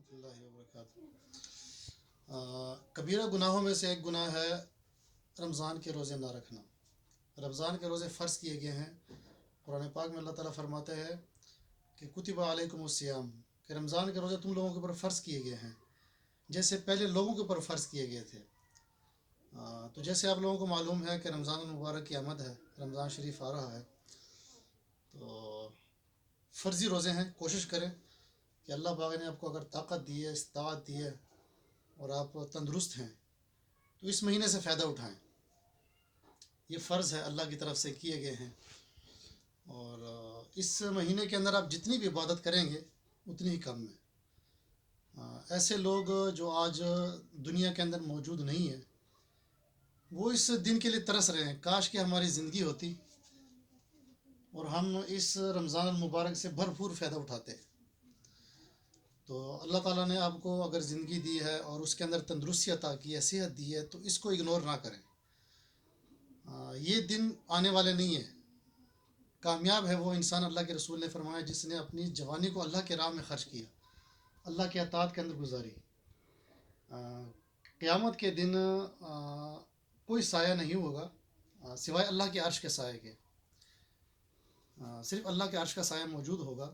ورحمۃ اللہ وبرکاتہ۔ کبیرہ گناہوں میں سے ایک گناہ ہے رمضان کے روزے نہ رکھنا۔ رمضان کے روزے فرض کیے گئے ہیں۔ قرآن پاک میں اللہ تعالیٰ فرماتے ہیں کہ کتب علیکم الصیام، کہ رمضان کے روزے تم لوگوں کے اوپر فرض کیے گئے ہیں جیسے پہلے لوگوں کے اوپر فرض کیے گئے تھے۔ تو جیسے آپ لوگوں کو معلوم ہے کہ رمضان المبارک کی آمد ہے، رمضان شریف آ رہا ہے، تو فرضی روزے ہیں۔ کوشش کریں کہ اللہ پاک نے آپ کو اگر طاقت دی ہے، استطاعت دی ہے اور آپ تندرست ہیں تو اس مہینے سے فائدہ اٹھائیں۔ یہ فرض ہے، اللہ کی طرف سے کیے گئے ہیں، اور اس مہینے کے اندر آپ جتنی بھی عبادت کریں گے اتنی ہی کم ہے۔ ایسے لوگ جو آج دنیا کے اندر موجود نہیں ہیں وہ اس دن کے لیے ترس رہے ہیں، کاش کہ ہماری زندگی ہوتی اور ہم اس رمضان المبارک سے بھرپور فائدہ اٹھاتے۔ تو اللہ تعالیٰ نے آپ کو اگر زندگی دی ہے اور اس کے اندر تندرستی عطا کی ہے، صحت دی ہے، تو اس کو اگنور نہ کریں۔ یہ دن آنے والے نہیں ہیں۔ کامیاب ہے وہ انسان، اللہ کے رسول نے فرمایا، جس نے اپنی جوانی کو اللہ کے راہ میں خرچ کیا، اللہ کے اطاعت کے اندر گزاری۔ قیامت کے دن کوئی سایہ نہیں ہوگا سوائے اللہ کے عرش کے سائے کے۔ صرف اللہ کے عرش کا سایہ موجود ہوگا،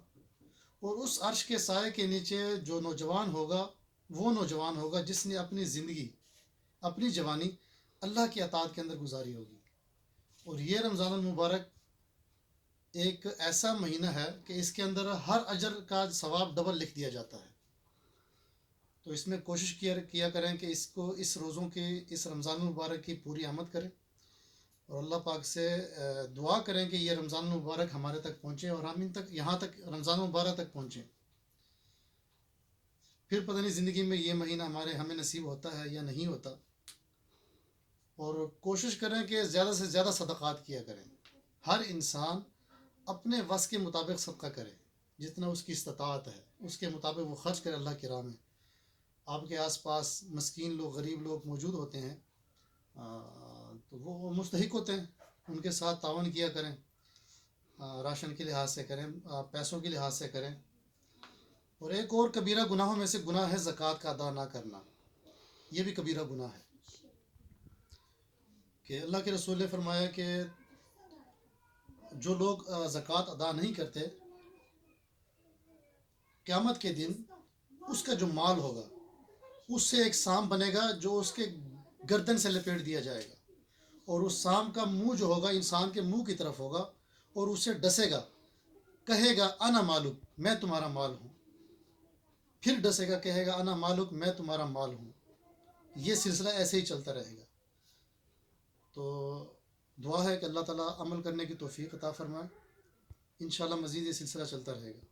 اور اس عرش کے سائے کے نیچے جو نوجوان ہوگا وہ نوجوان ہوگا جس نے اپنی زندگی، اپنی جوانی اللہ کی اطاعت کے اندر گزاری ہوگی۔ اور یہ رمضان المبارک ایک ایسا مہینہ ہے کہ اس کے اندر ہر اجر کا ثواب ڈبل لکھ دیا جاتا ہے۔ تو اس میں کوشش کیا کریں کہ اس روزوں کی، اس رمضان المبارک کی پوری آمد کریں، اور اللہ پاک سے دعا کریں کہ یہ رمضان المبارک ہمارے تک پہنچے اور ہم یہاں تک رمضان المبارک تک پہنچیں۔ پھر پتہ نہیں زندگی میں یہ مہینہ ہمیں نصیب ہوتا ہے یا نہیں ہوتا۔ اور کوشش کریں کہ زیادہ سے زیادہ صدقات کیا کریں۔ ہر انسان اپنے وس کے مطابق صدقہ کرے، جتنا اس کی استطاعت ہے اس کے مطابق وہ خرچ کرے اللہ کی راہ میں۔ آپ کے آس پاس مسکین لوگ، غریب لوگ موجود ہوتے ہیں، تو وہ مستحق ہوتے ہیں، ان کے ساتھ تعاون کیا کریں، راشن کے لحاظ سے کریں، پیسوں کے لحاظ سے کریں۔ اور ایک اور کبیرہ گناہوں میں سے گناہ ہے زکوٰۃ کا ادا نہ کرنا۔ یہ بھی کبیرہ گناہ ہے کہ اللہ کے رسول نے فرمایا کہ جو لوگ زکوٰۃ ادا نہیں کرتے، قیامت کے دن اس کا جو مال ہوگا اس سے ایک سام بنے گا جو اس کے گردن سے لپیٹ دیا جائے گا، اور اس سام کا منہ جو ہوگا انسان کے منہ کی طرف ہوگا، اور اسے ڈسے گا، کہے گا انا مالک، میں تمہارا مال ہوں۔ پھر ڈسے گا، کہے گا انا مالک، میں تمہارا مال ہوں۔ یہ سلسلہ ایسے ہی چلتا رہے گا۔ تو دعا ہے کہ اللہ تعالیٰ عمل کرنے کی توفیق عطا فرمائے۔ انشاءاللہ مزید یہ سلسلہ چلتا رہے گا۔